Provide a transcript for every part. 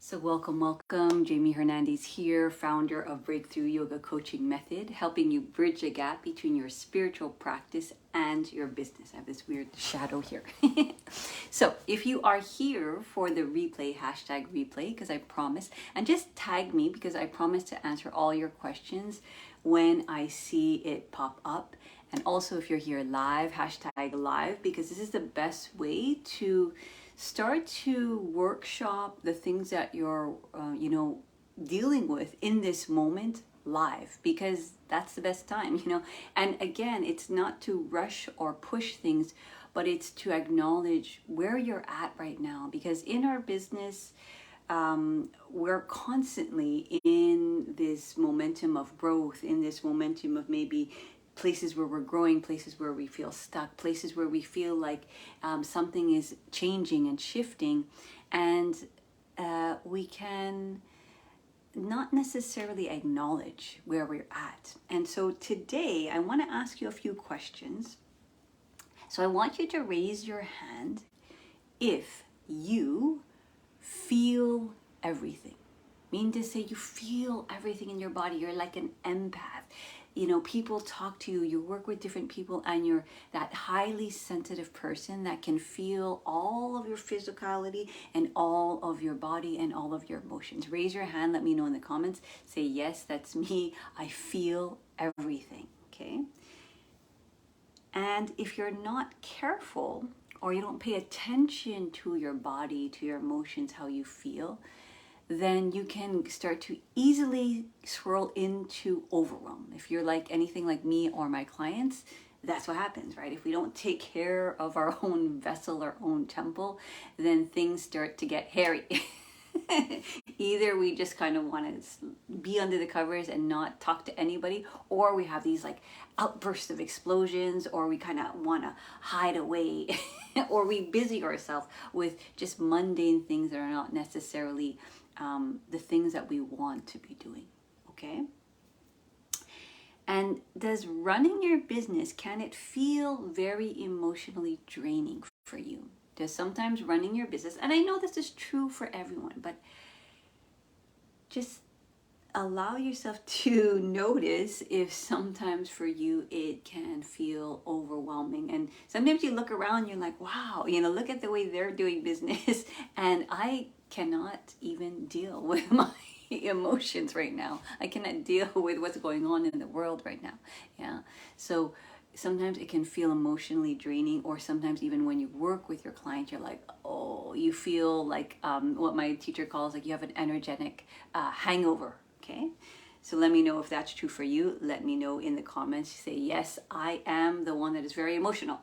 So welcome. Jamie Hernandez here, founder of Breakthrough Yoga Coaching Method, helping you bridge the gap between your spiritual practice and your business. I have this weird shadow here. So if you are here for the replay, hashtag replay, because I promise, and just tag me because I promise to answer all your questions when I see it pop up. And also if you're here live, hashtag live, because this is the best way to start to workshop the things that you're dealing with in this moment live, because that's the best time. And again, it's not to rush or push things, but it's to acknowledge where you're at right now, because in our business we're constantly in this momentum of growth, in this momentum of maybe places where we're growing, places where we feel stuck, places where we feel like something is changing and shifting, and we can not necessarily acknowledge where we're at. And so today I want to ask you a few questions. So I want you to raise your hand if you feel everything. Mean to say you feel everything in your body. You're like an empath. People talk to you, you work with different people, and you're that highly sensitive person that can feel all of your physicality and all of your body and all of your emotions. Raise your hand, let me know in the comments. Say, yes, that's me. I feel everything, okay? And if you're not careful or you don't pay attention to your body, to your emotions, how you feel, then you can start to easily swirl into overwhelm. If you're like anything like me or my clients, that's what happens, right? If we don't take care of our own vessel, our own temple, then things start to get hairy. Either we just kind of want to be under the covers and not talk to anybody, or we have these like outbursts of explosions, or we kind of want to hide away, or we busy ourselves with just mundane things that are not necessarily the things that we want to be doing, okay? And does running your business, can it feel very emotionally draining for you? Does sometimes running your business, and I know this is true for everyone, but just allow yourself to notice if sometimes for you it can feel overwhelming. And sometimes you look around, you're like, wow, look at the way they're doing business, and I cannot even deal with my emotions right now. I cannot deal with what's going on in the world right now. Yeah. So sometimes it can feel emotionally draining, or sometimes even when you work with your client, you're like, oh, you feel like what my teacher calls like you have an energetic hangover. Okay. So let me know if that's true for you. Let me know in the comments. Say, yes, I am the one that is very emotional.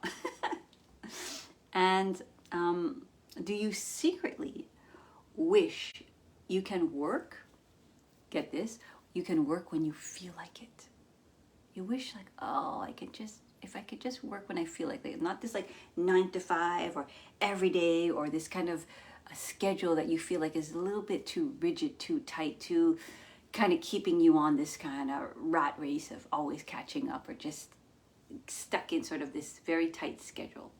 And do you secretly wish you can work? Get this, you can work when you feel like it. You wish like, oh, if I could just work when I feel like it. Not this like 9 to 5 or every day, or this kind of a schedule that you feel like is a little bit too rigid, too tight, too kind of keeping you on this kind of rat race of always catching up, or just stuck in sort of this very tight schedule.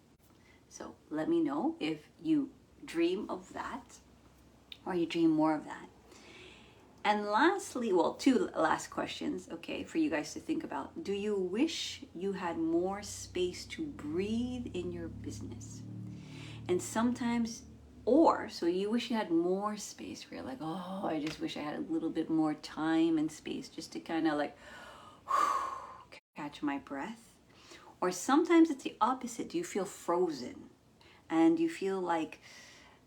So let me know if you dream of that, or you dream more of that. And lastly, well, 2 last questions, okay, for you guys to think about. Do you wish you had more space to breathe in your business? And sometimes, so you wish you had more space where you're like, oh, I just wish I had a little bit more time and space just to kind of like catch my breath. Or sometimes it's the opposite. Do you feel frozen and you feel like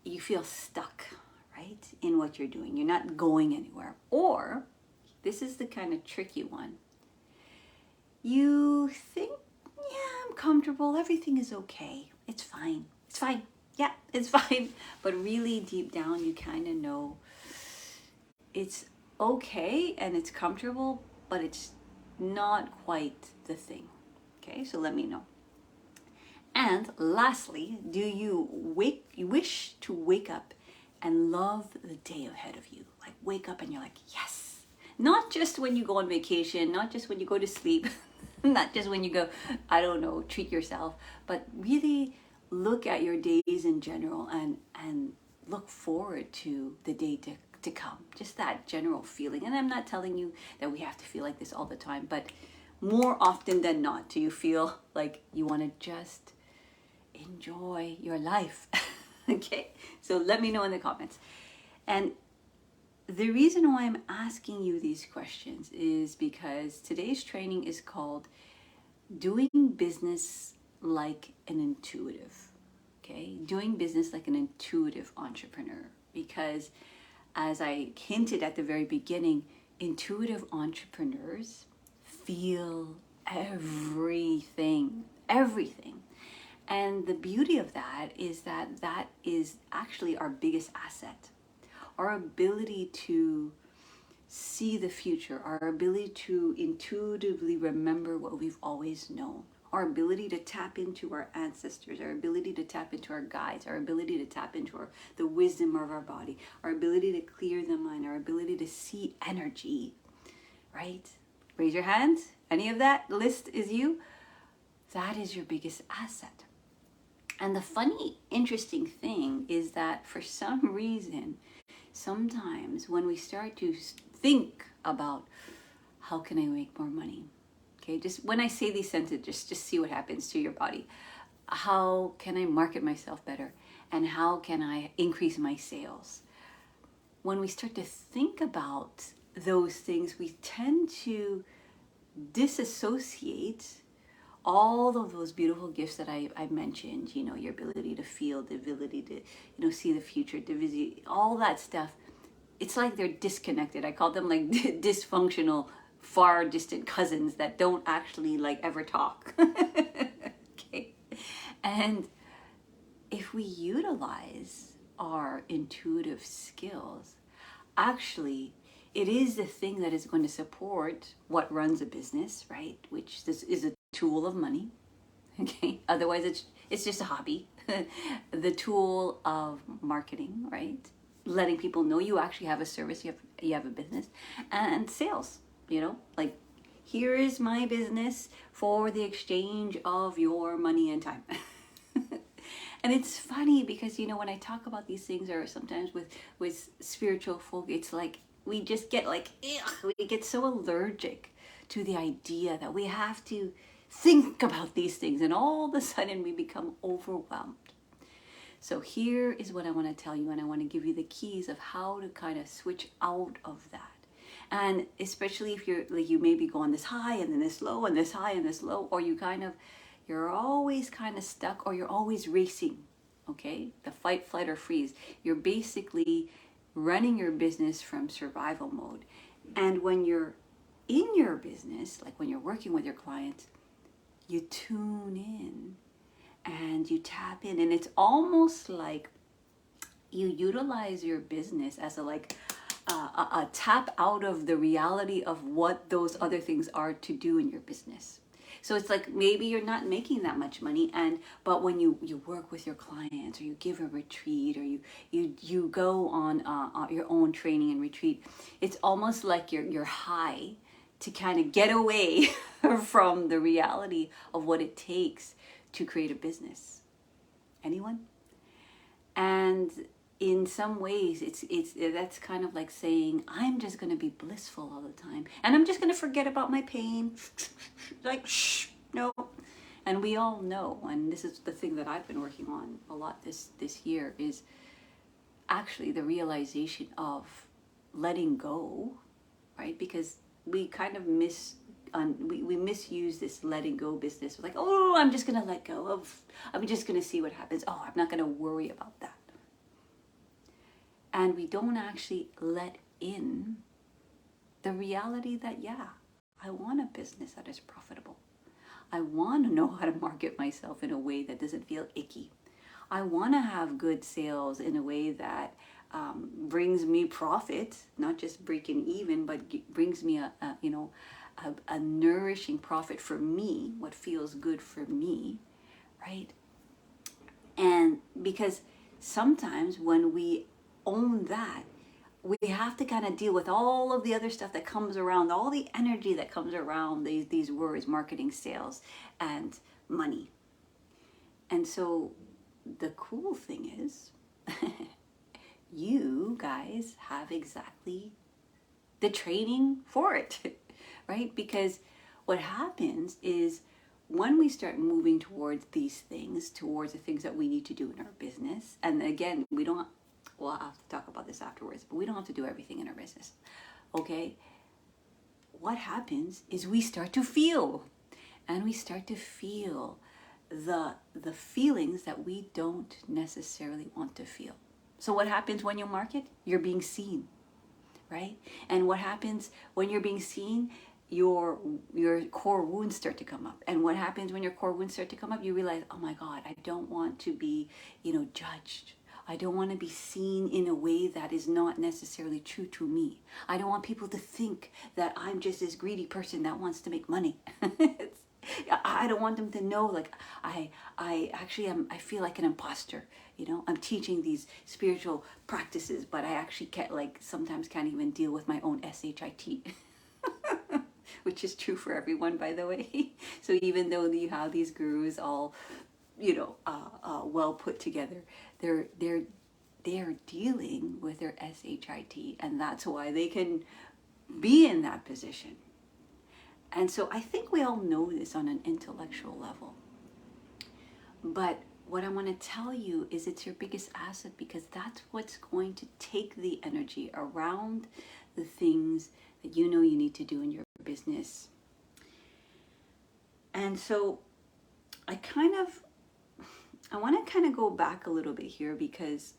you feel stuck, right, in what you're doing? You're not going anywhere. Or this is the kind of tricky one. You think, yeah, I'm comfortable. Everything is okay. It's fine. It's fine. Yeah, it's fine. But really deep down, you kind of know it's okay and it's comfortable, but it's not quite the thing. Okay, so let me know. And lastly, do you wish to wake up and love the day ahead of you? Like wake up and you're like, yes. Not just when you go on vacation, not just when you go to sleep, not just when you go, I don't know, treat yourself, but really look at your days in general and look forward to the day to to come, just that general feeling. And I'm not telling you that we have to feel like this all the time, but more often than not, do you feel like you want to just enjoy your life? Okay, so let me know in the comments. And the reason why I'm asking you these questions is because today's training is called Doing Business Like an Intuitive. Okay, doing business like an intuitive entrepreneur. Because as I hinted at the very beginning, intuitive entrepreneurs feel everything. And the beauty of that is actually our biggest asset. Our ability to see the future, our ability to intuitively remember what we've always known, our ability to tap into our ancestors, our ability to tap into our guides, our ability to tap into the wisdom of our body, our ability to clear the mind, our ability to see energy, right? Raise your hands. Any of that list is you? That is your biggest asset. And the funny, interesting thing is that for some reason, sometimes when we start to think about how can I make more money, okay, just when I say these sentences, just see what happens to your body. How can I market myself better? And how can I increase my sales? When we start to think about those things, we tend to disassociate all of those beautiful gifts that I mentioned, your ability to feel, the ability to, see the future, all that stuff. It's like they're disconnected. I call them like dysfunctional, far distant cousins that don't actually like ever talk. Okay. And if we utilize our intuitive skills, actually, it is the thing that is going to support what runs a business, right? Which this is a tool of money. Okay. Otherwise, it's just a hobby. The tool of marketing, right? Letting people know you actually have a service, you have a business, and sales. Like, here is my business for the exchange of your money and time. And it's funny because when I talk about these things, or sometimes with spiritual folk, it's like we just get like, we get so allergic to the idea that we have to think about these things, and all of a sudden we become overwhelmed. So here is what I want to tell you, and I want to give you the keys of how to kind of switch out of that. And especially if you're like, you maybe go on this high and then this low and this high and this low, or you're always kind of stuck, or you're always racing. Okay, the fight, flight, or freeze. You're basically running your business from survival mode. And when you're in your business, like when you're working with your clients, you tune in and you tap in, and it's almost like you utilize your business as a tap out of the reality of what those other things are to do in your business. So it's like maybe you're not making that much money, but when you work with your clients, or you give a retreat, or you go on your own training and retreat, it's almost like you're high to kind of get away from the reality of what it takes to create a business. Anyone? And in some ways, that's kind of like saying, I'm just going to be blissful all the time, and I'm just going to forget about my pain. Like, no. And we all know, and this is the thing that I've been working on a lot this year, is actually the realization of letting go, right? Because we kind of we misuse this letting go business. Like, oh, I'm just going to let go of, I'm just going to see what happens. Oh, I'm not going to worry about that. And we don't actually let in the reality that, I want a business that is profitable. I want to know how to market myself in a way that doesn't feel icky. I want to have good sales in a way that brings me profit, not just breaking even, but brings me a nourishing profit for me, what feels good for me, right? And because sometimes when we own that, we have to kind of deal with all of the other stuff that comes around, all the energy that comes around these words, marketing, sales, and money. And so the cool thing is you guys have exactly the training for it, right? Because what happens is when we start moving towards these things, towards the things that we need to do in our business, and again, we don't, well, I'll have to talk about this afterwards, but we don't have to do everything in our business, okay? What happens is we start to feel, and we start to feel the feelings that we don't necessarily want to feel. So what happens when you market? You're being seen, right? And what happens when you're being seen? Your core wounds start to come up. And what happens when your core wounds start to come up? You realize, oh my God, I don't want to be, judged. I don't want to be seen in a way that is not necessarily true to me. I don't want people to think that I'm just this greedy person that wants to make money. I don't want them to know, like, I actually am, I feel like an imposter. I'm teaching these spiritual practices, but I actually can't, like, sometimes can't even deal with my own SHIT. Which is true for everyone, by the way. So even though you have these gurus all, well put together, they're dealing with their SHIT, and that's why they can be in that position. And so I think we all know this on an intellectual level. But what I want to tell you is it's your biggest asset, because that's what's going to take the energy around the things that you need to do in your business. And so I want to kind of go back a little bit here, because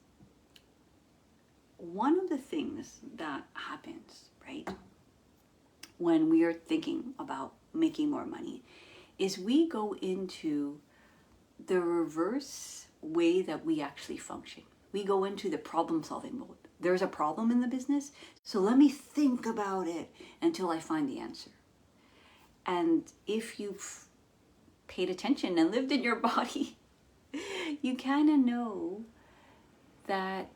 one of the things that happens, right, when we are thinking about making more money is we go into the reverse way that we actually function. We go into the problem solving mode. There's a problem in the business, so let me think about it until I find the answer. And if you've paid attention and lived in your body, you kind of know that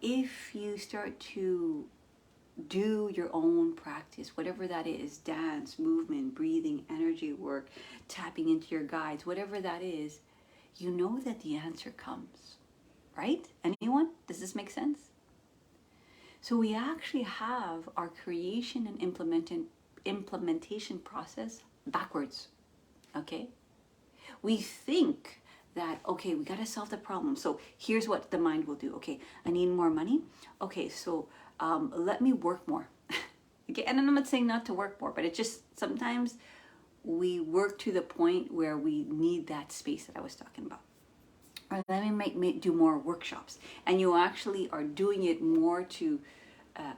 if you start to do your own practice, whatever that is, dance, movement, breathing, energy work, tapping into your guides, whatever that is, you know that the answer comes, right? Anyone? Does this make sense? So we actually have our creation and implementation process backwards, okay? We think that, okay, we got to solve the problem. So here's what the mind will do. Okay, I need more money. Okay, so let me work more. Okay, and I'm not saying not to work more, but it just sometimes we work to the point where we need that space that I was talking about. Or let me do more workshops. And you actually are doing it more to,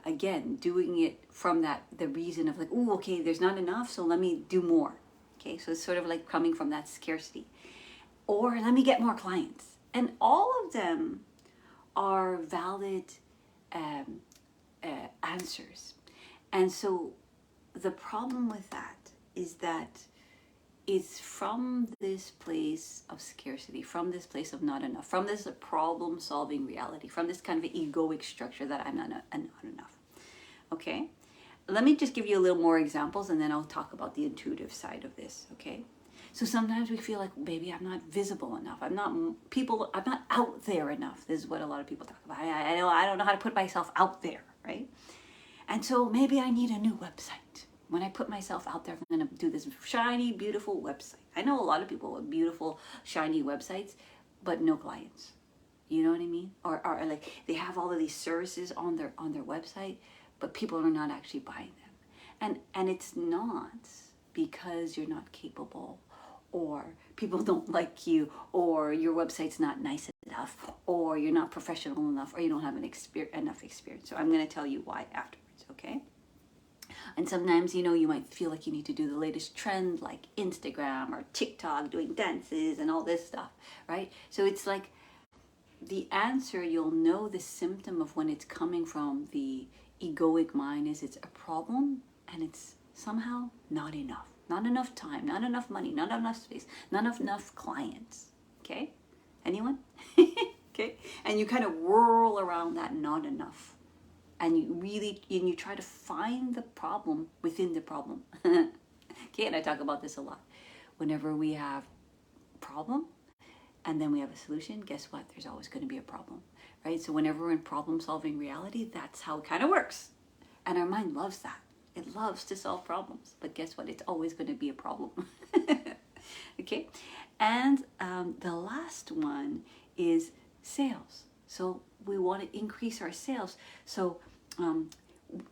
again, doing it from the reason of like, oh, okay, there's not enough, so let me do more. Okay, so it's sort of like coming from that scarcity. Or let me get more clients. And all of them are valid answers. And so the problem with that it's from this place of scarcity, from this place of not enough, from this problem solving reality, from this kind of egoic structure that I'm not enough. Okay? Let me just give you a little more examples, and then I'll talk about the intuitive side of this, okay? So sometimes we feel like, baby, I'm not visible enough. I'm not out there enough. This is what a lot of people talk about. I don't know how to put myself out there, right? And so maybe I need a new website. When I put myself out there, I'm going to do this shiny, beautiful website. I know a lot of people with beautiful, shiny websites, but no clients. You know what I mean? Or like they have all of these services on their website, but people are not actually buying them. And it's not because you're not capable, or people don't like you, or your website's not nice enough, or you're not professional enough, or you don't have enough experience. So I'm going to tell you why afterwards, okay? And sometimes, you might feel like you need to do the latest trend, like Instagram or TikTok, doing dances and all this stuff, right? So it's like the answer, you'll know the symptom of when it's coming from the egoic mind is it's a problem, and it's somehow not enough. Not enough time, not enough money, not enough space, not enough clients. Okay? Anyone? Okay? And you kind of whirl around that not enough. And you try to find the problem within the problem. Okay, and I talk about this a lot. Whenever we have a problem and then we have a solution, guess what? There's always going to be a problem, right? So whenever we're in problem-solving reality, that's how it kind of works. And our mind loves that. It loves to solve problems. But guess what? It's always going to be a problem. Okay? And the last one is sales. So we want to increase our sales. So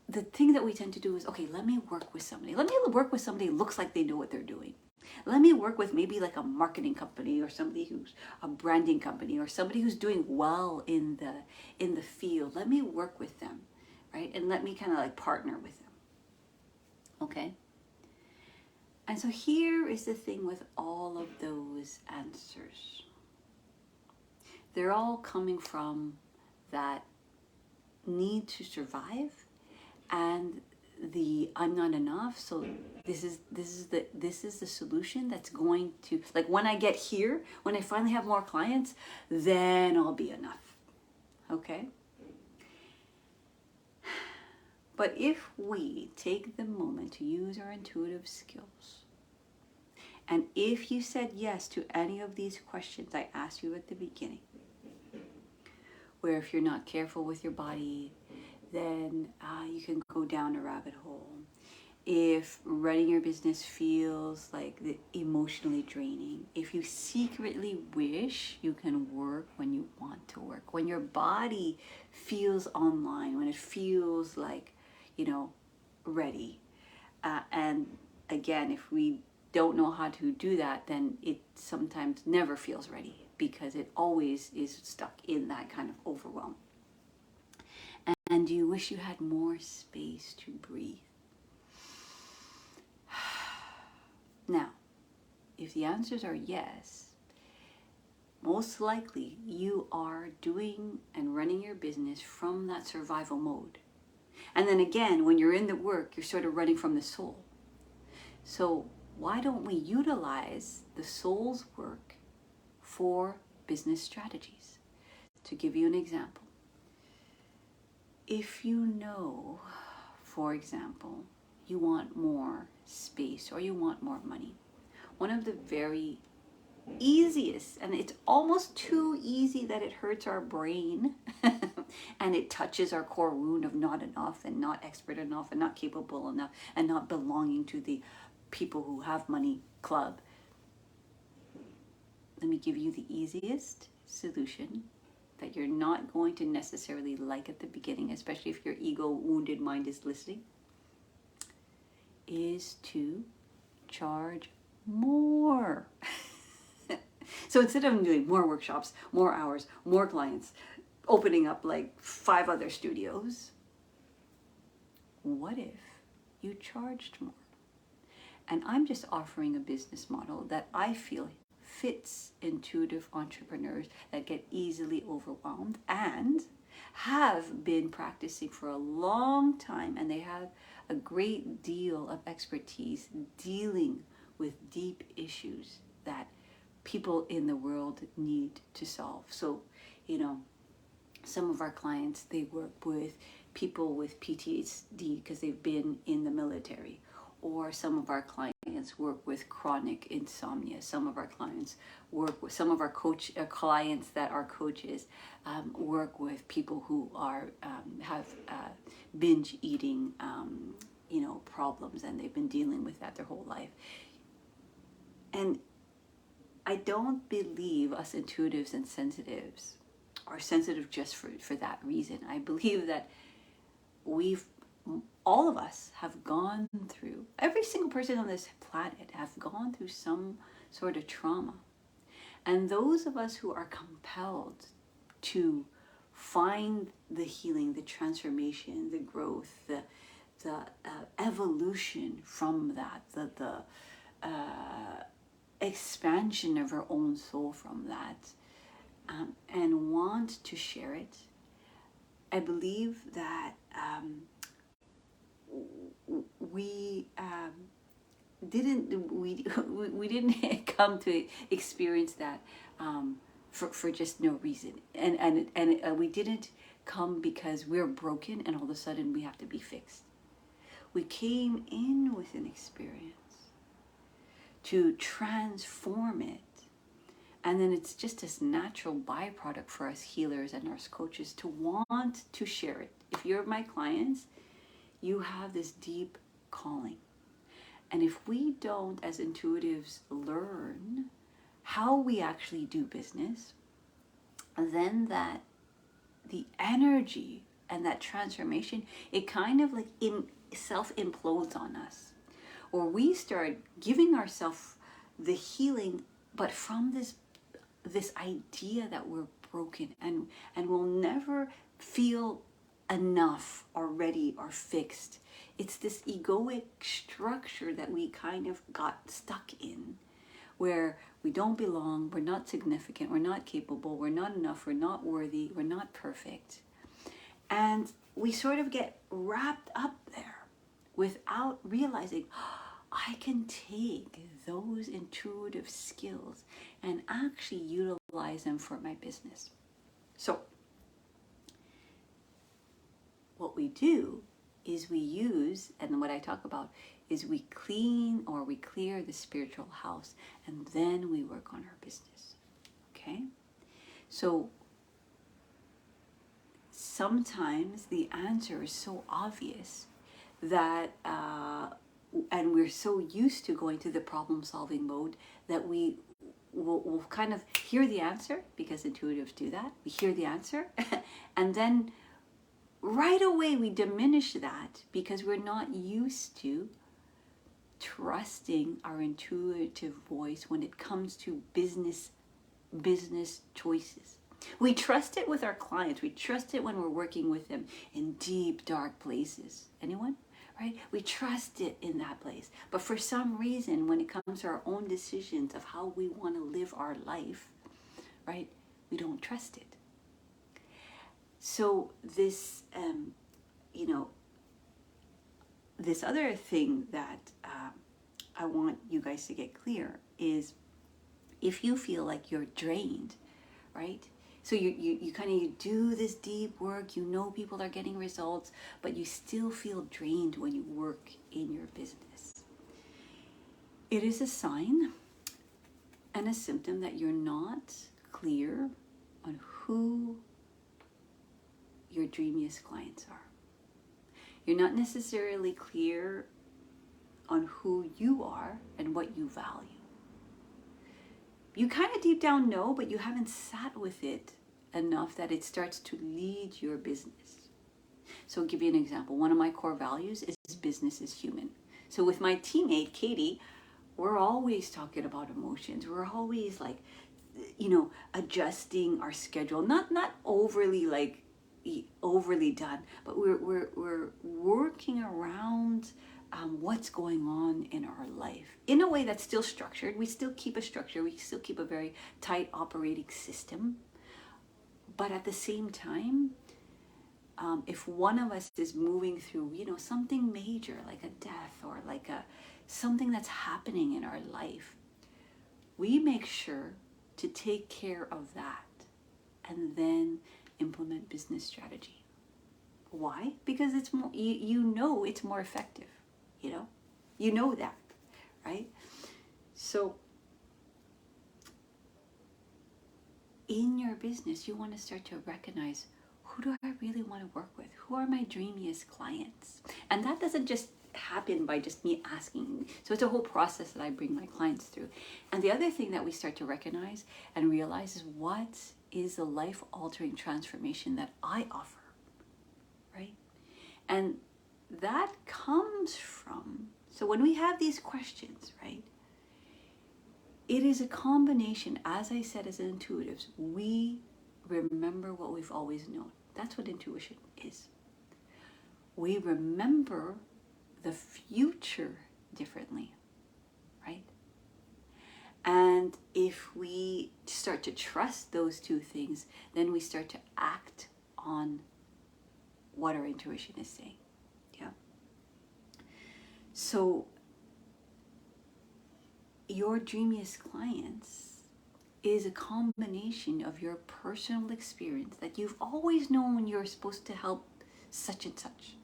the thing that we tend to do is, okay, let me work with somebody. Let me work with somebody who looks like they know what they're doing. Let me work with maybe like a marketing company, or somebody who's a branding company, or somebody who's doing well in the field. Let me work with them, right? And let me kind of like partner with them. Okay? And so here is the thing with all of those answers. They're all coming from that need to survive and the I'm not enough. So this is the solution that's going to, like, when I get here, when I finally have more clients, then I'll be enough. Okay? But if we take the moment to use our intuitive skills, and if you said yes to any of these questions I asked you at the beginning, where if you're not careful with your body, then you can go down a rabbit hole. If running your business feels like emotionally draining, if you secretly wish you can work when you want to work, when your body feels online, when it feels like, ready. And again, if we don't know how to do that, then it sometimes never feels ready because it always is stuck in that kind of overwhelm. And you wish you had more space to breathe. Now, if the answers are yes, most likely you are doing and running your business from that survival mode. And then again, when you're in the work, you're sort of running from the soul. So why don't we utilize the soul's work for business strategies? To give you an example, if you know, for example, you want more space or you want more money, one of the very easiest, and it's almost too easy that it hurts our brain and it touches our core wound of not enough and not expert enough and not capable enough and not belonging to the people who have money club. Let me give you the easiest solution that you're not going to necessarily like at the beginning, especially if your ego wounded mind is listening, is to charge more. So instead of doing more workshops, more hours, more clients, opening up like 5 other studios, what if you charged more? And I'm just offering a business model that I feel fits intuitive entrepreneurs that get easily overwhelmed and have been practicing for a long time, and they have a great deal of expertise dealing with deep issues that people in the world need to solve. So, some of our clients, they work with people with PTSD because they've been in the military. Or some of our clients work with chronic insomnia. Some of our clients work with, some of our clients that are coaches work with people who are have binge eating problems, and they've been dealing with that their whole life. And I don't believe us intuitives and sensitives are sensitive just for that reason. I believe that all of us have gone through, every single person on this planet have gone through some sort of trauma. And those of us who are compelled to find the healing, the transformation, the growth, the evolution from that, the expansion of our own soul from that, and want to share it, I believe that we didn't come to experience that for just no reason, and we didn't come because we're broken and all of a sudden we have to be fixed. We came in with an experience to transform it And then it's just this natural byproduct for us healers and nurse coaches to want to share it. If you're my clients, you have this deep calling. And if we don't, as intuitives, learn how we actually do business, then that the energy and that transformation, it kind of like self-implodes on us. Or we start giving ourselves the healing, but from this idea that we're broken and we'll never feel enough or ready or fixed. It's this egoic structure that we kind of got stuck in, where we don't belong, we're not significant, we're not capable, we're not enough, we're not worthy, we're not perfect. And we sort of get wrapped up there without realizing, I can take those intuitive skills and actually utilize them for my business. So what we do is we use, and what I talk about is we clean or we clear the spiritual house, and then we work on our business. Okay? So sometimes the answer is so obvious that and we're so used to going to the problem-solving mode that we'll kind of hear the answer, because intuitives do that. We hear the answer and then right away we diminish that because we're not used to trusting our intuitive voice when it comes to business choices. We trust it with our clients. We trust it when we're working with them in deep, dark places. Anyone? Right? We trust it in that place. But for some reason, when it comes to our own decisions of how we want to live our life, right, we don't trust it. So this, this other thing that I want you guys to get clear is, if you feel like you're drained, right? So you kind of do this deep work, people are getting results, but you still feel drained when you work in your business. It is a sign and a symptom that you're not clear on who your dreamiest clients are. You're not necessarily clear on who you are and what you value. You kind of deep down know, but you haven't sat with it enough that it starts to lead your business. So I'll give you an example. One of my core values is business is human. So with my teammate, Katie, we're always talking about emotions. We're always like, adjusting our schedule. Not overly done, but we're working around what's going on in our life in a way that's still structured. We still keep a structure. We still keep a very tight operating system. But at the same time, if one of us is moving through, something major like a death or like something that's happening in our life, we make sure to take care of that and then implement business strategy. Why? Because it's more, it's more effective. You know that, right? So in your business, you want to start to recognize, who do I really want to work with? Who are my dreamiest clients? And that doesn't just happen by just me asking. So it's a whole process that I bring my clients through. And the other thing that we start to recognize and realize is, what is the life-altering transformation that I offer, right? And that comes from, so when we have these questions, right, it is a combination, as I said, as intuitives, we remember what we've always known. That's what intuition is. We remember the future differently, right? And if we start to trust those two things, then we start to act on what our intuition is saying. Yeah. So your dreamiest clients is a combination of your personal experience that you've always known you're supposed to help such and such.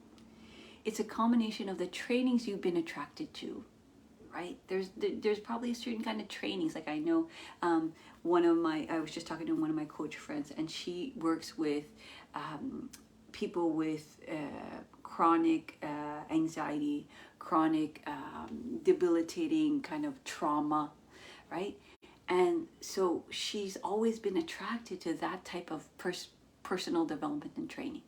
It's a combination of the trainings you've been attracted to, right? There's probably a certain kind of trainings. Like I know I was just talking to one of my coach friends, and she works with people with chronic anxiety, chronic debilitating kind of trauma, right? And so she's always been attracted to that type of personal development and training,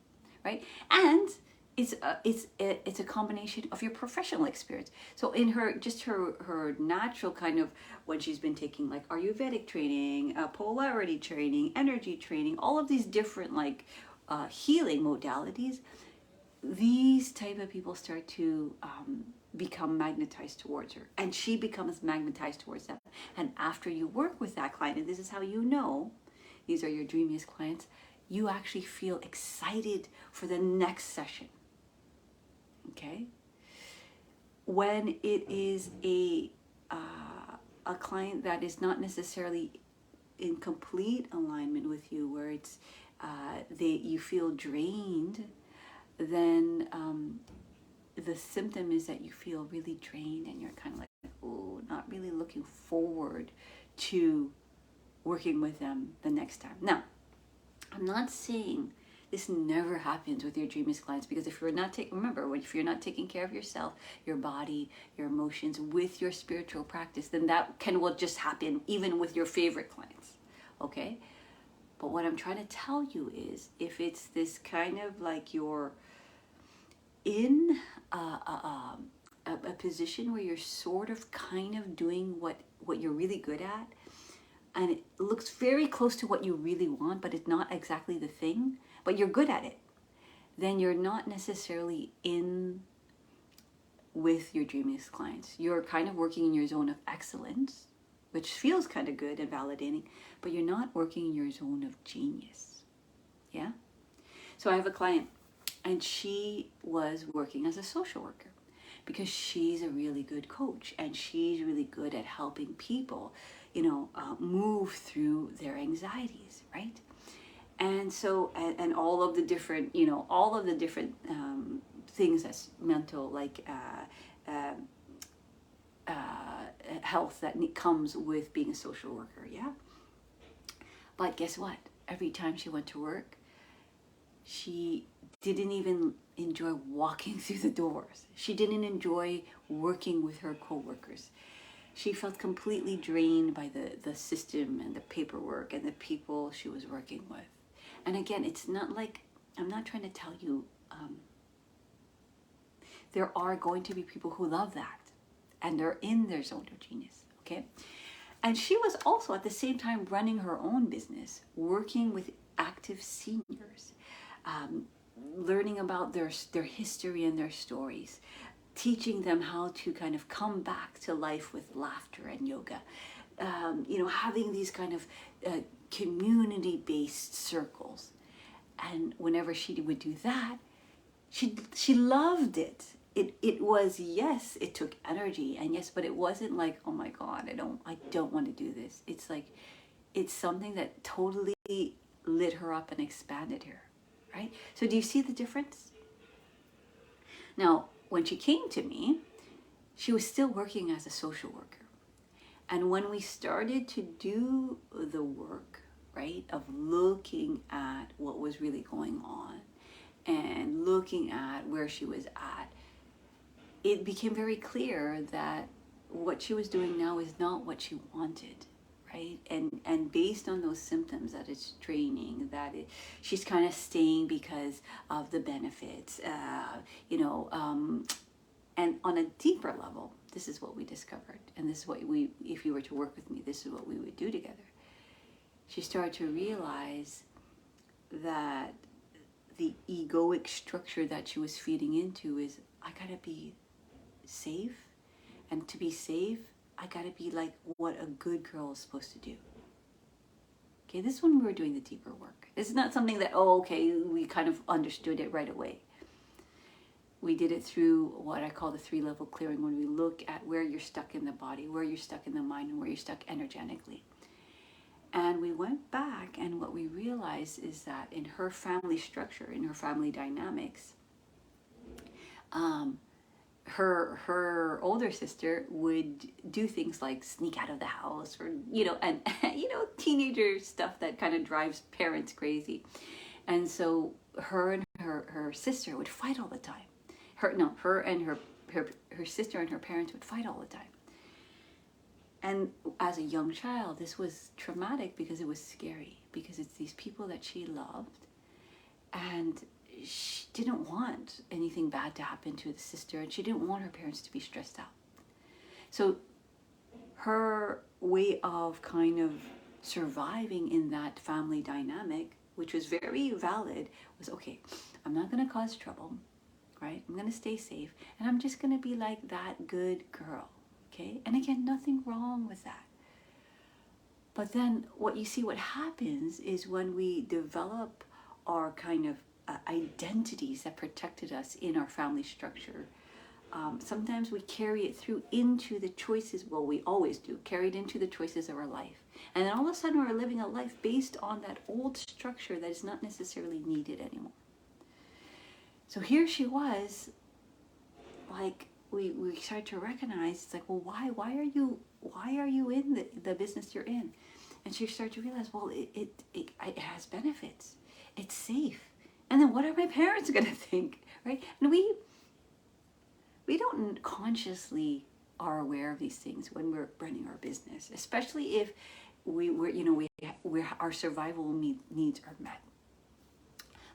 right? And it's a combination of your professional experience. So in her natural kind of, when she's been taking like Ayurvedic training, polarity training, energy training, all of these different like healing modalities, these type of people start to become magnetized towards her, and she becomes magnetized towards them. And after you work with that client, and this is how you know these are your dreamiest clients, you actually feel excited for the next session. Okay, when it is a client that is not necessarily in complete alignment with you, where it's you feel drained, then the symptom is that you feel really drained, and you're kind of like, oh, not really looking forward to working with them the next time. Now, I'm not saying this never happens with your dreamiest clients, because if you're not if you're not taking care of yourself, your body, your emotions with your spiritual practice, then that will just happen even with your favorite clients. Okay? But what I'm trying to tell you is, if it's this kind of like you're in a position where you're sort of kind of doing what you're really good at, and it looks very close to what you really want, but it's not exactly the thing, but you're good at it, then you're not necessarily in with your dreamiest clients. You're kind of working in your zone of excellence, which feels kind of good and validating, but you're not working in your zone of genius. Yeah? So I have a client, and she was working as a social worker because she's a really good coach, and she's really good at helping people, move through their anxieties, right? And so, and all of the different, things that's mental, like health that comes with being a social worker, yeah? But guess what? Every time she went to work, she didn't even enjoy walking through the doors. She didn't enjoy working with her coworkers. She felt completely drained by the system and the paperwork and the people she was working with. And again, it's not like, I'm not trying to tell you, there are going to be people who love that, and they're in their zone of genius, okay? And she was also at the same time running her own business, working with active seniors, learning about their history and their stories, teaching them how to kind of come back to life with laughter and yoga, having these kind of community-based circles. And whenever she would do that, she loved it. It was, yes, it took energy, and yes, but it wasn't like, oh my God, I don't want to do this. It's like, it's something that totally lit her up and expanded her, right? So do you see the difference? Now, when she came to me, she was still working as a social worker. And when we started to do the work, right, of looking at what was really going on and looking at where she was at, it became very clear that what she was doing now is not what she wanted, right? And based on those symptoms, that it's draining, that she's kind of staying because of the benefits, and on a deeper level, this is what we discovered, and this is what if you were to work with me, this is what we would do together. She started to realize that the egoic structure that she was feeding into is, I gotta be safe, and to be safe, I gotta be like what a good girl is supposed to do. Okay, this is when we were doing the deeper work. This is not something that, we kind of understood it right away. We did it through what I call the 3-level clearing, when we look at where you're stuck in the body, where you're stuck in the mind, and where you're stuck energetically. And we went back, and what we realized is that in her family structure, in her family dynamics, her older sister would do things like sneak out of the house, or and teenager stuff that kind of drives parents crazy. And so her and her sister would fight all the time. Her and her sister and her parents would fight all the time. And as a young child, this was traumatic because it was scary, because it's these people that she loved, and she didn't want anything bad to happen to the sister, and she didn't want her parents to be stressed out. So her way of kind of surviving in that family dynamic, which was very valid, was, okay, I'm not going to cause trouble, right? I'm going to stay safe, and I'm just going to be like that good girl, okay? And again, nothing wrong with that. But then what happens is when we develop our kind of identities that protected us in our family structure, sometimes we carry it through into the choices, well, we always do, carry it into the choices of our life. And then all of a sudden we're living a life based on that old structure that is not necessarily needed anymore. So here she was, like, we start to recognize, it's like, well, why are you in the business you're in? And she started to realize, well, it has benefits. It's safe. And then what are my parents going to think, right? And we don't consciously are aware of these things when we're running our business, especially if our survival needs are met.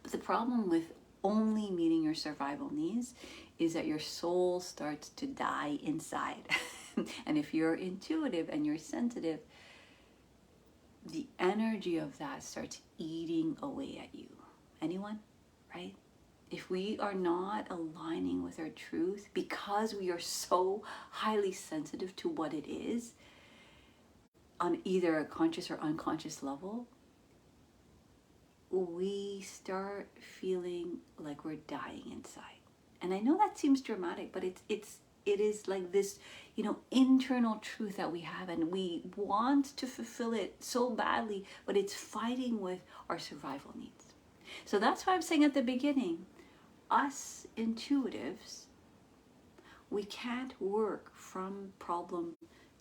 But the problem with only meeting your survival needs is that your soul starts to die inside. And if you're intuitive and you're sensitive, the energy of that starts eating away at you. Anyone? Right? If we are not aligning with our truth, because we are so highly sensitive to what it is, on either a conscious or unconscious level, we start feeling like we're dying inside. And I know that seems dramatic, but it is like this, internal truth that we have, and we want to fulfill it so badly, but it's fighting with our survival needs. So that's why I'm saying at the beginning, us intuitives, we can't work from problem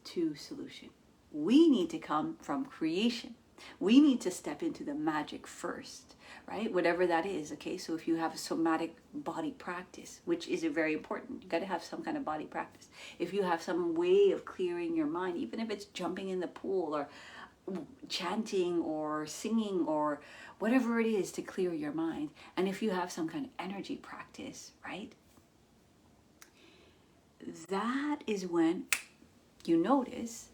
to solution. We need to come from creation. We need to step into the magic first, right? Whatever that is, okay? So if you have a somatic body practice, which is very important, you got to have some kind of body practice. If you have some way of clearing your mind, even if it's jumping in the pool or chanting or singing or whatever it is to clear your mind, and if you have some kind of energy practice, right? That is when you notice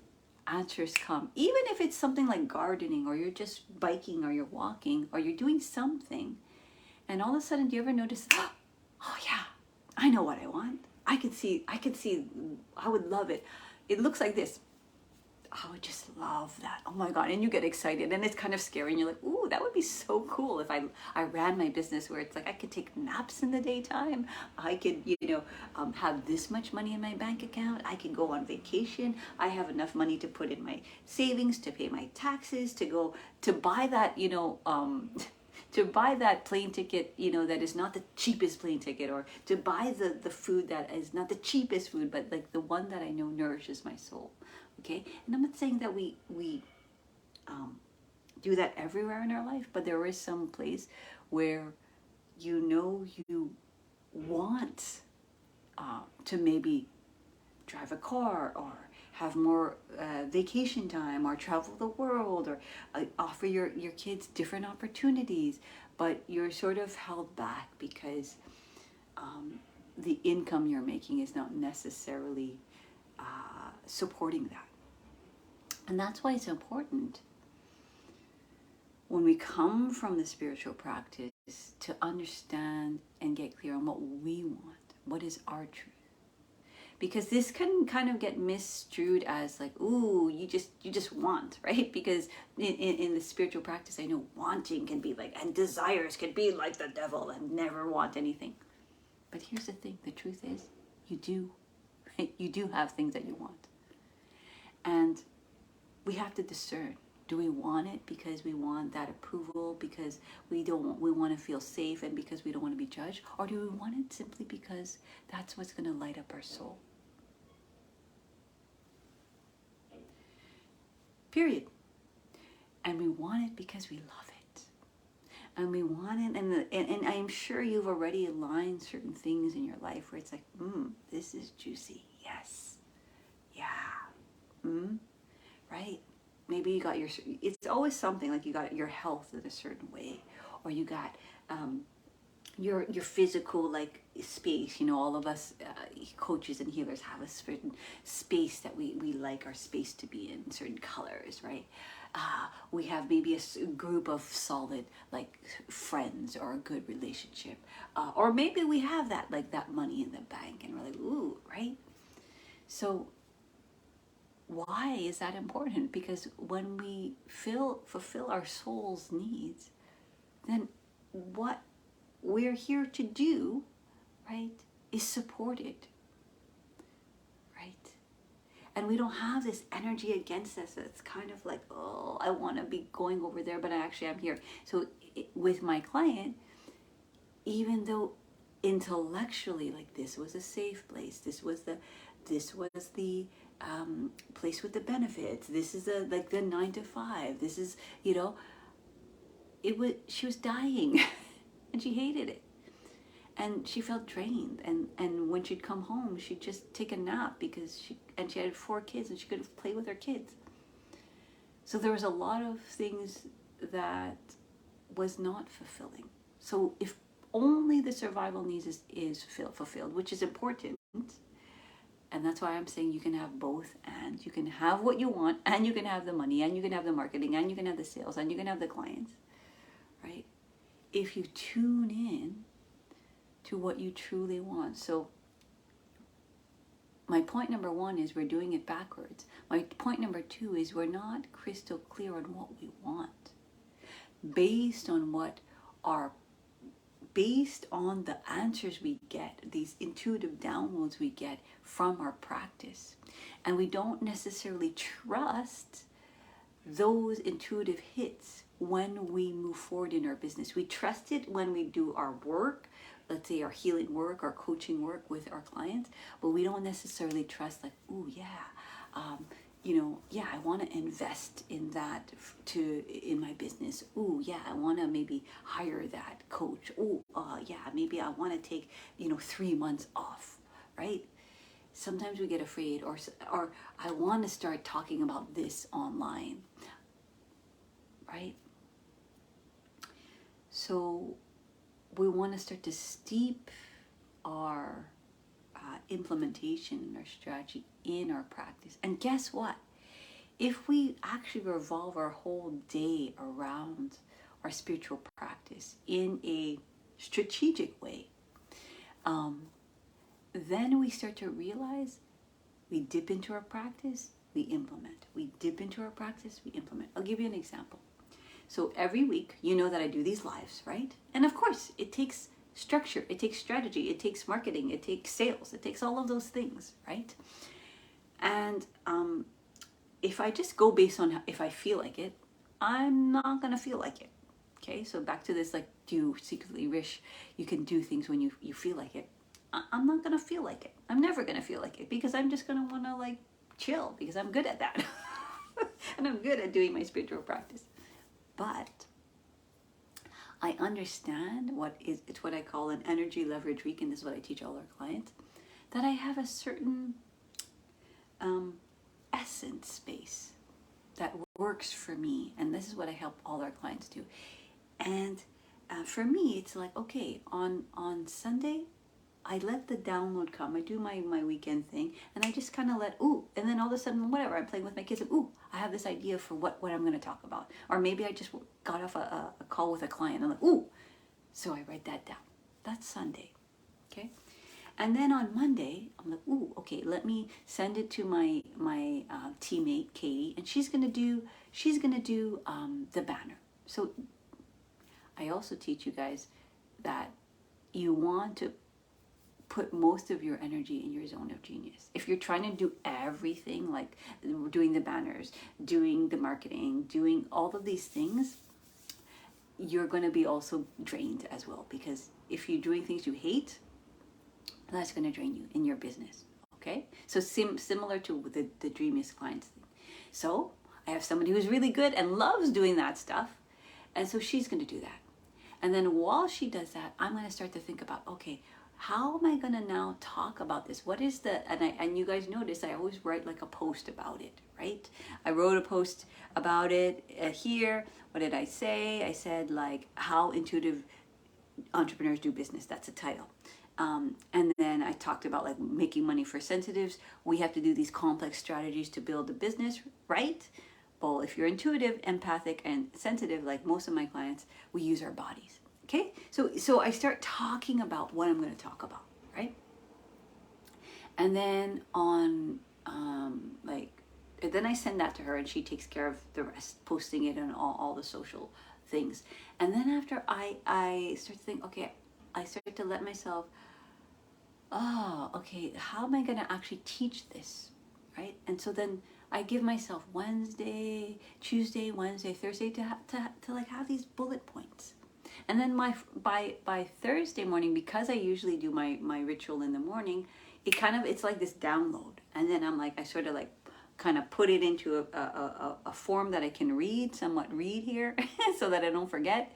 answers come. Even if it's something like gardening, or you're just biking, or you're walking, or you're doing something, and all of a sudden, do you ever notice, oh yeah, I know what I want. I could see, I would love it. It looks like this. I would just love that. Oh my God. And you get excited, and it's kind of scary, and you're like, ooh, that would be so cool if I ran my business where it's like I could take naps in the daytime. I could, have this much money in my bank account. I could go on vacation. I have enough money to put in my savings, to pay my taxes, to buy that, to buy that plane ticket, that is not the cheapest plane ticket, or to buy the food that is not the cheapest food, but like the one that I know nourishes my soul. Okay, and I'm not saying that we do that everywhere in our life, but there is some place where you want to maybe drive a car, or have more vacation time, or travel the world, or offer your kids different opportunities, but you're sort of held back because the income you're making is not necessarily supporting that. And that's why it's important when we come from the spiritual practice to understand and get clear on what we want, what is our truth. Because this can kind of get misconstrued as like, ooh, you just want, right? Because in the spiritual practice, I know wanting can be like, and desires can be like the devil and never want anything. But here's the thing, the truth is, you do, right? You do have things that you want. And we have to discern. Do we want it because we want that approval, because we want to feel safe, and because we don't want to be judged? Or do we want it simply because that's what's going to light up our soul? Period. And we want it because we love it. And we want it, and I'm sure you've already aligned certain things in your life where it's like, this is juicy. Yes. Yeah. Right? Maybe you got it's always something like you got your health in a certain way, or you got your physical like space. You know, all of us coaches and healers have a certain space that we like our space to be in certain colors, right? We have maybe a group of solid like friends or a good relationship, or maybe we have that like that money in the bank and we're like, ooh, right? So why is that important? Because when we fulfill our soul's needs, then what we're here to do, right, is supported, right? And we don't have this energy against us. It's kind of like, oh, I want to be going over there, but actually I'm here. So with my client, even though intellectually, like, this was a safe place, this was the place with the benefits, this is like the 9 to 5, this is, you know, she was dying and she hated it, and she felt drained, and when she'd come home she'd just take a nap because she had 4 kids and she couldn't play with her kids. So there was a lot of things that was not fulfilling. So if only the survival needs is fulfilled, which is important, and that's why I'm saying you can have both, and you can have what you want, and you can have the money, and you can have the marketing, and you can have the sales, and you can have the clients, right? If you tune in to what you truly want. So my point number 1 is we're doing it backwards. My point number 2 is we're not crystal clear on what we want based on the answers we get, these intuitive downloads we get from our practice. And we don't necessarily trust those intuitive hits when we move forward in our business. We trust it when we do our work, let's say our healing work, our coaching work with our clients, but we don't necessarily trust like, oh yeah, I want to invest in that in my business. Oh yeah, I want to maybe hire that coach. Oh yeah, maybe I want to take 3 months off, right? Sometimes we get afraid, or I want to start talking about this online, right? So we want to start to steep our implementation and our strategy in our practice. And guess what? If we actually revolve our whole day around our spiritual practice in a strategic way, then we start to realize we dip into our practice, we implement. We dip into our practice, we implement. I'll give you an example. So every week, you know that I do these lives, right? And of course, it takes structure, it takes strategy, it takes marketing, it takes sales, it takes all of those things, right? And if I just go based on if I feel like it, I'm not gonna feel like it. Okay, so back to this, like, do you secretly wish you can do things when you feel like it? I'm not gonna feel like it. I'm never gonna feel like it, because I'm just gonna wanna like chill, because I'm good at that. And I'm good at doing my spiritual practice. But I understand it's what I call an energy leverage week, and this is what I teach all our clients, that I have a certain essence space that works for me, and this is what I help all our clients do. And for me, it's like, okay, on Sunday, I let the download come. I do my weekend thing, and I just kind of and then all of a sudden, whatever, I'm playing with my kids, and I have this idea for what I'm going to talk about. Or maybe I just got off a call with a client, and I'm like, so I write that down. That's Sunday, okay? And then on Monday, I'm like, okay, let me send it to my teammate, Katie, and she's gonna do the banner. So I also teach you guys that you want to put most of your energy in your zone of genius. If you're trying to do everything, like doing the banners, doing the marketing, doing all of these things, you're going to be also drained as well, because if you're doing things you hate, that's going to drain you in your business. Okay, so similar to the dreamiest clients thing. So I have somebody who's really good and loves doing that stuff, and so she's going to do that. And then while she does that, I'm going to start to think about, okay, how am I going to now talk about this? What is the, and you guys notice I always write like a post about it, right? I wrote a post about it here. What did I say? I said like how intuitive entrepreneurs do business. That's a title. And then I talked about like making money for sensitives. We have to do these complex strategies to build a business, right? Well, if you're intuitive, empathic, and sensitive, like most of my clients, we use our bodies. Okay, so I start talking about what I'm going to talk about, right? And then then I send that to her, and she takes care of the rest, posting it on all the social things. And then after I start to think, okay, I start to let myself, okay, how am I going to actually teach this, right? And so then I give myself Wednesday, Tuesday, Wednesday, Thursday to like have these bullet points. And then by Thursday morning, because I usually do my ritual in the morning, it's like this download. And then I'm like, I sort of like kind of put it into a form that I can somewhat read here so that I don't forget.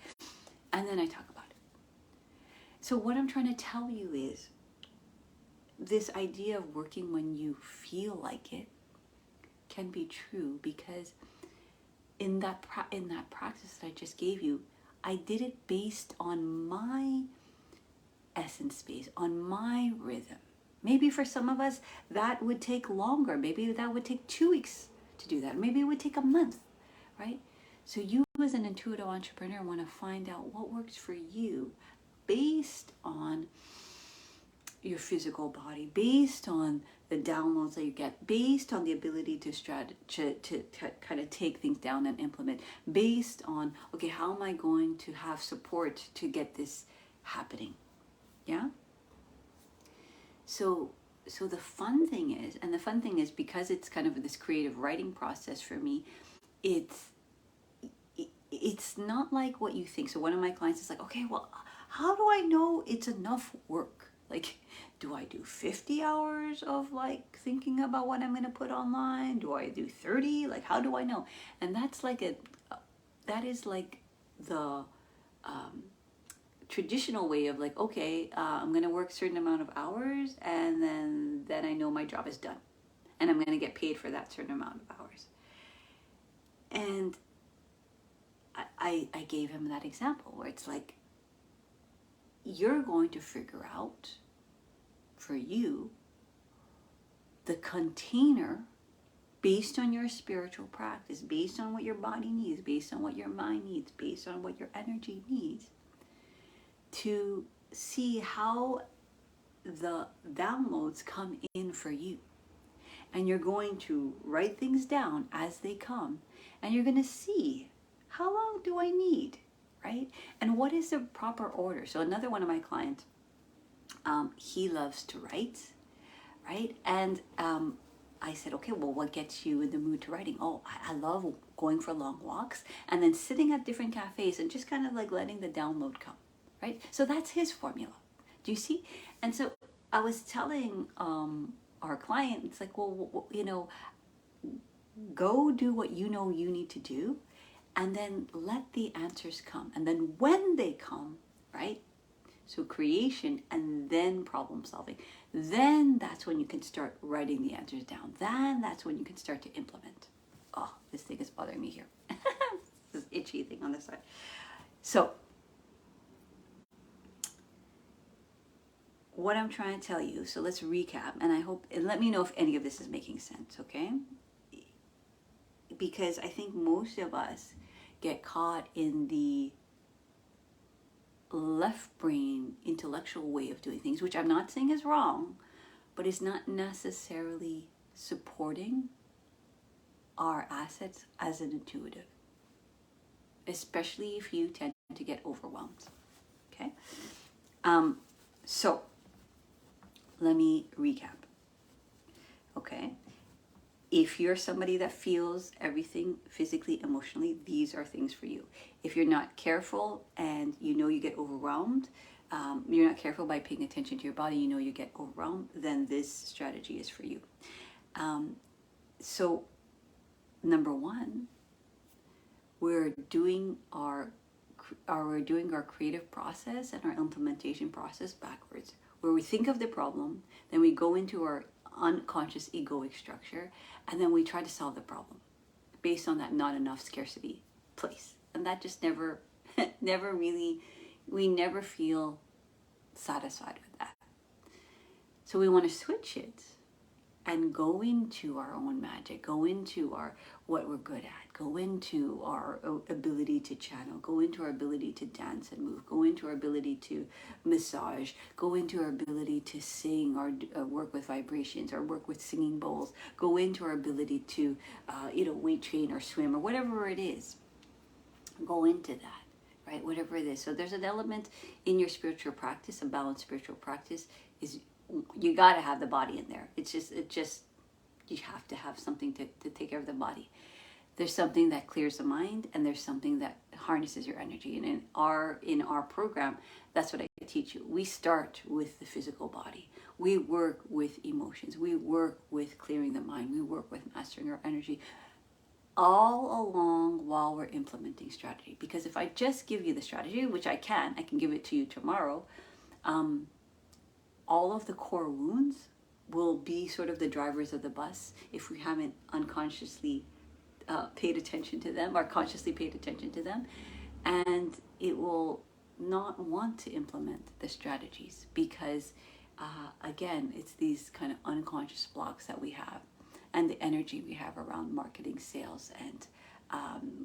And then I talk about it. So what I'm trying to tell you is this idea of working when you feel like it can be true, because in that practice that I just gave you, I did it based on my essence space, on my rhythm. Maybe for some of us that would take longer. Maybe that would take 2 weeks to do that. Maybe it would take a month, right? So you as an intuitive entrepreneur want to find out what works for you based on your physical body, based on the downloads that you get, based on the ability to kind of take things down and implement, based on, okay, how am I going to have support to get this happening? Yeah? So the fun thing is because it's kind of this creative writing process for me, it's not like what you think. So one of my clients is like, okay, well, how do I know it's enough work? Like, do I do 50 hours of like thinking about what I'm going to put online? Do I do 30? Like, how do I know? And that's like that is like the traditional way of like, okay, I'm going to work a certain amount of hours, and then I know my job is done, and I'm going to get paid for that certain amount of hours. And I gave him that example where it's like, you're going to figure out for you the container based on your spiritual practice, based on what your body needs, based on what your mind needs, based on what your energy needs, to see how the downloads come in for you. And you're going to write things down as they come, and you're going to see, how long do I need, right? And what is the proper order? So another one of my clients, he loves to write, right? And I said, okay, well, what gets you in the mood to writing? Oh, I love going for long walks and then sitting at different cafes and just kind of like letting the download come, right? So that's his formula. Do you see? And so I was telling our client, it's like, well, go do what you know you need to do, and then let the answers come. And then when they come, right? So creation and then problem solving. Then that's when you can start writing the answers down. Then that's when you can start to implement. Oh, this thing is bothering me here. This itchy thing on the side. So what I'm trying to tell you, so let's recap, and I hope, and let me know if any of this is making sense, okay? Because I think most of us get caught in the left brain intellectual way of doing things, which I'm not saying is wrong, but it's not necessarily supporting our assets as an intuitive, especially if you tend to get overwhelmed. Okay, so let me recap. Okay. If you're somebody that feels everything physically, emotionally, these are things for you. If you're not careful and you know you get overwhelmed, you're not careful by paying attention to your body, you know you get overwhelmed, then this strategy is for you. So, number one, we're doing our creative process and our implementation process backwards, where we think of the problem, then we go into our unconscious egoic structure, and then we try to solve the problem based on that not enough scarcity place. And that just never we never feel satisfied with that. So we want to switch it and go into our own magic, go into our what we're good at, go into our ability to channel, go into our ability to dance and move, go into our ability to massage, go into our ability to sing or work with vibrations or work with singing bowls, go into our ability to weight train or swim or whatever it is. Go into that, right? Whatever it is. So there's an element in your spiritual practice, a balanced spiritual practice is you got to have the body in there. It's just you have to have something to take care of the body. There's something that clears the mind, and there's something that harnesses your energy. And in our program, that's what I teach you. We start with the physical body. We work with emotions. We work with clearing the mind. We work with mastering our energy, all along while we're implementing strategy. Because if I just give you the strategy, which I can give it to you tomorrow. All of the core wounds will be sort of the drivers of the bus if we haven't unconsciously paid attention to them or consciously paid attention to them. And it will not want to implement the strategies because, again, it's these kind of unconscious blocks that we have and the energy we have around marketing, sales, and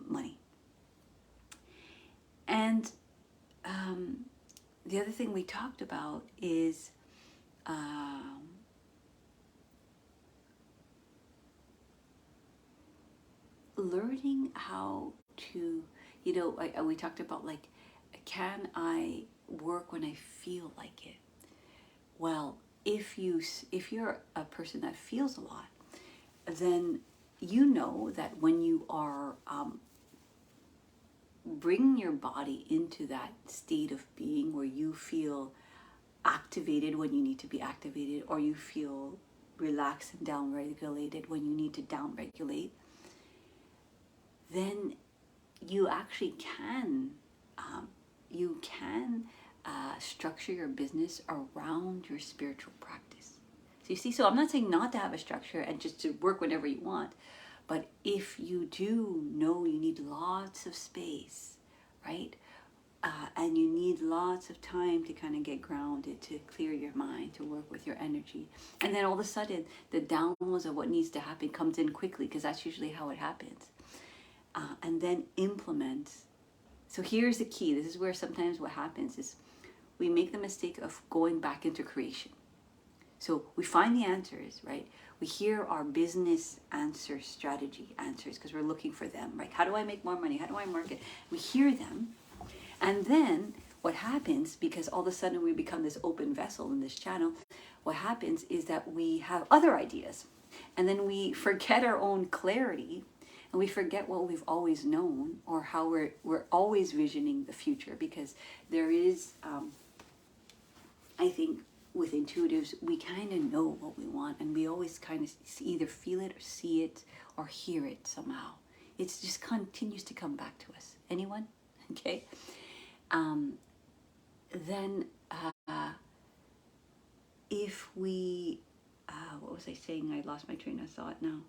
money. And the other thing we talked about is learning how to, we talked about like, can I work when I feel like it? Well, if you're a person that feels a lot, then you know that when you are bringing your body into that state of being where you feel activated when you need to be activated, or you feel relaxed and downregulated when you need to downregulate, then you actually can structure your business around your spiritual practice. So you see, so I'm not saying not to have a structure and just to work whenever you want, but if you do know you need lots of space, right? And you need lots of time to kind of get grounded, to clear your mind, to work with your energy. And then all of a sudden, the downloads of what needs to happen comes in quickly, because that's usually how it happens. And then implement. So here's the key. This is where sometimes what happens is we make the mistake of going back into creation. So we find the answers, right? We hear our business strategy answers, because we're looking for them, right? How do I make more money? How do I market? We hear them. And then what happens, because all of a sudden we become this open vessel in this channel, what happens is that we have other ideas. And then we forget our own clarity, and we forget what we've always known, or how we're always visioning the future. Because there is, I think, with intuitives, we kind of know what we want, and we always kind of either feel it or see it or hear it somehow. It just continues to come back to us. Anyone? Okay. Then if we, what was I saying? I lost my train of thought now.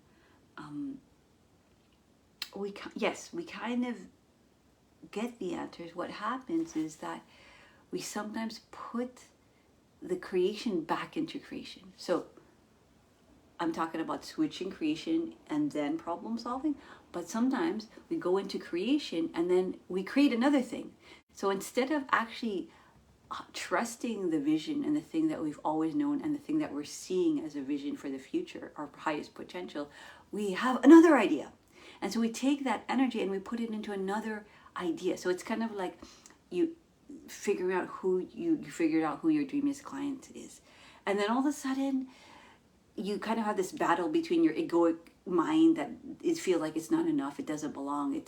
We kind of get the answers. What happens is that we sometimes put the creation back into creation. So I'm talking about switching creation and then problem solving, but sometimes we go into creation and then we create another thing. So instead of actually trusting the vision and the thing that we've always known and the thing that we're seeing as a vision for the future, our highest potential, we have another idea. And so we take that energy and we put it into another idea. So it's kind of like you figured out who your dreamiest client is. And then all of a sudden, you kind of have this battle between your egoic mind that it feels like it's not enough, it doesn't belong,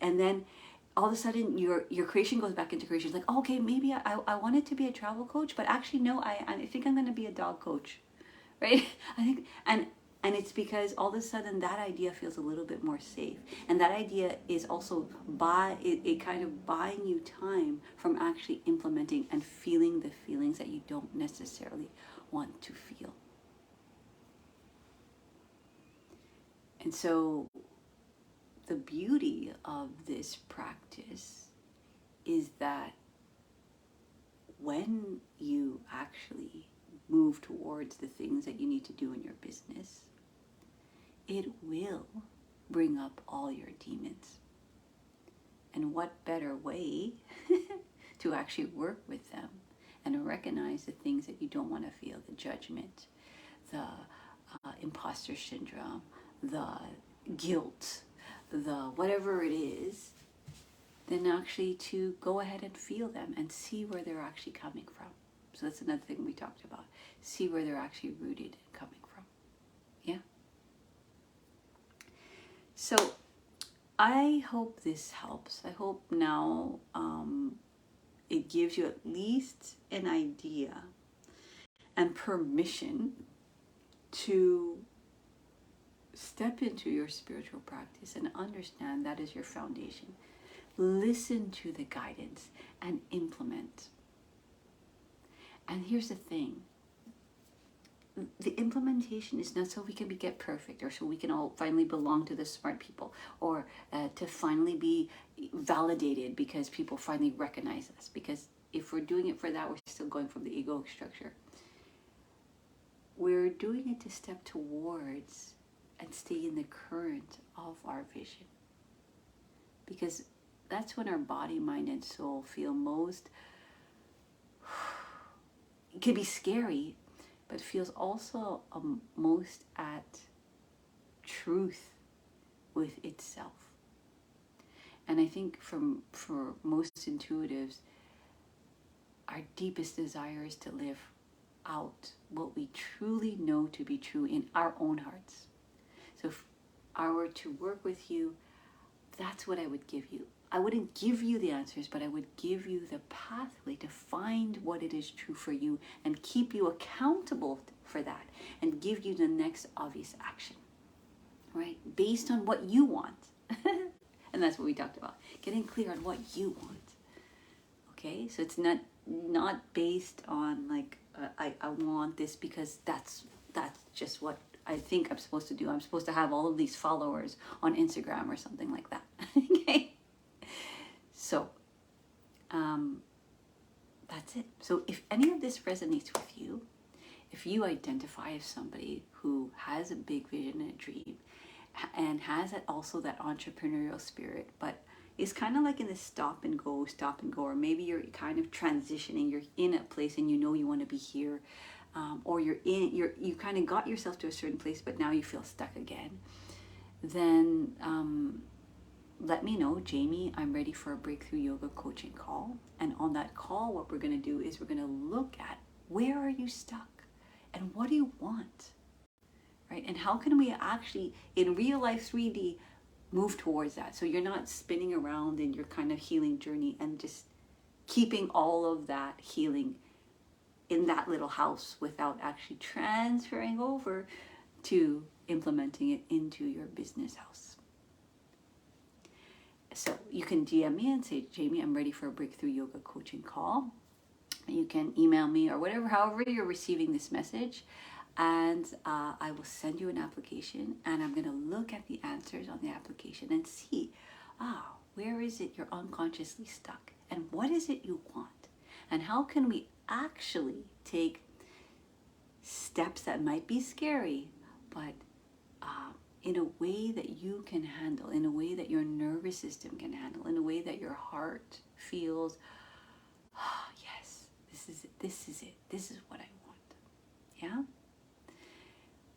and then all of a sudden your creation goes back into creation. It's like, oh, okay, maybe I wanted to be a travel coach, but actually no, I think I'm going to be a dog coach, right? I think, and it's because all of a sudden that idea feels a little bit more safe, and that idea is also it kind of buying you time from actually implementing and feeling the feelings that you don't necessarily want to feel. And so the beauty of this practice is that when you actually move towards the things that you need to do in your business, it will bring up all your demons. And what better way to actually work with them and recognize the things that you don't want to feel, the judgment, the imposter syndrome, the guilt, the whatever it is, then actually to go ahead and feel them and see where they're actually coming from. So that's another thing we talked about. See where they're actually rooted and coming from. Yeah? So I hope this helps. I hope now it gives you at least an idea and permission to step into your spiritual practice and understand that is your foundation. Listen to the guidance and implement. And here's the thing. The implementation is not so we can get perfect, or so we can all finally belong to the smart people, or to finally be validated because people finally recognize us. Because if we're doing it for that, we're still going from the egoic structure. We're doing it to step towards and stay in the current of our vision. Because that's when our body, mind, and soul feel most, it can be scary, but feels also most at truth with itself. And I think for most intuitives, our deepest desire is to live out what we truly know to be true in our own hearts. So if I were to work with you, that's what I would give you. I wouldn't give you the answers, but I would give you the pathway to find what it is true for you and keep you accountable for that and give you the next obvious action, right? Based on what you want. And that's what we talked about. Getting clear on what you want. Okay? So it's not based on like, I want this because that's just what I think I'm supposed to do. I'm supposed to have all of these followers on Instagram or something like that. Okay? So, that's it. So if any of this resonates with you, if you identify as somebody who has a big vision and a dream and has also that entrepreneurial spirit, but is kind of like in this stop and go, or maybe you're kind of transitioning, you're in a place and you know you want to be here, or you kind of got yourself to a certain place, but now you feel stuck again, then let me know, Jamie, I'm ready for a breakthrough yoga coaching call. And on that call, what we're going to do is we're going to look at where are you stuck and what do you want, right? And how can we actually, in real life 3D, move towards that? So you're not spinning around in your kind of healing journey and just keeping all of that healing in that little house without actually transferring over to implementing it into your business house. So you can DM me and say, Jamie, I'm ready for a breakthrough yoga coaching call. You can email me or whatever, however you're receiving this message. And I will send you an application and I'm going to look at the answers on the application and see, where is it you're unconsciously stuck? And what is it you want? And how can we actually take steps that might be scary, but in a way that you can handle, in a way that your nervous system can handle, in a way that your heart feels, yes, this is it, this is what I want. Yeah?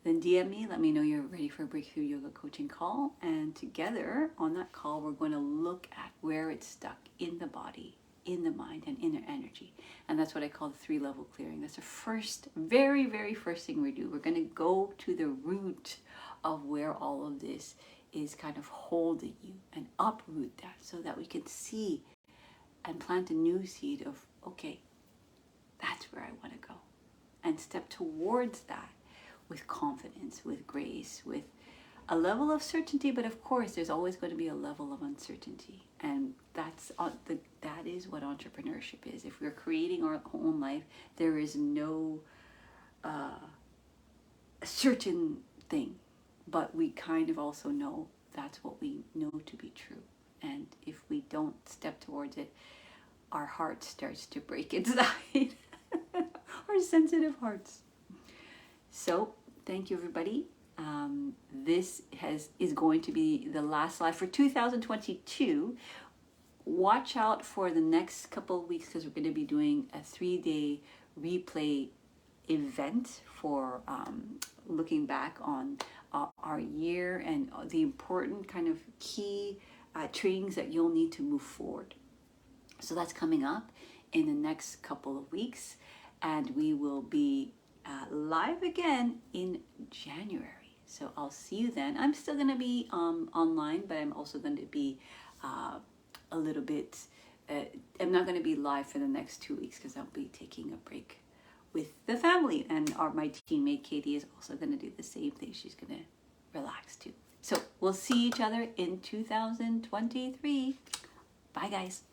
Then DM me, let me know you're ready for a breakthrough yoga coaching call. And together on that call, we're going to look at where it's stuck in the body in the mind and inner energy. And that's what I call the 3-level clearing. That's the first, very, very first thing we do. We're going to go to the root of where all of this is kind of holding you and uproot that so that we can see and plant a new seed of, okay, that's where I want to go. And step towards that with confidence, with grace, with a level of certainty, but of course there's always going to be a level of uncertainty, and that is what entrepreneurship is. If we're creating our own life, there is no certain thing, but we kind of also know that's what we know to be true, and if we don't step towards it, our heart starts to break inside. Our sensitive hearts. So thank you, everybody. This is going to be the last live for 2022. Watch out for the next couple of weeks because we're going to be doing a 3-day replay event for looking back on our year and the important kind of key trainings that you'll need to move forward. So that's coming up in the next couple of weeks, and we will be live again in January. So I'll see you then. I'm still going to be online, but I'm also going to be a little bit, I'm not going to be live for the next 2 weeks because I'll be taking a break with the family. And my teammate Katie is also going to do the same thing. She's going to relax too. So we'll see each other in 2023. Bye, guys.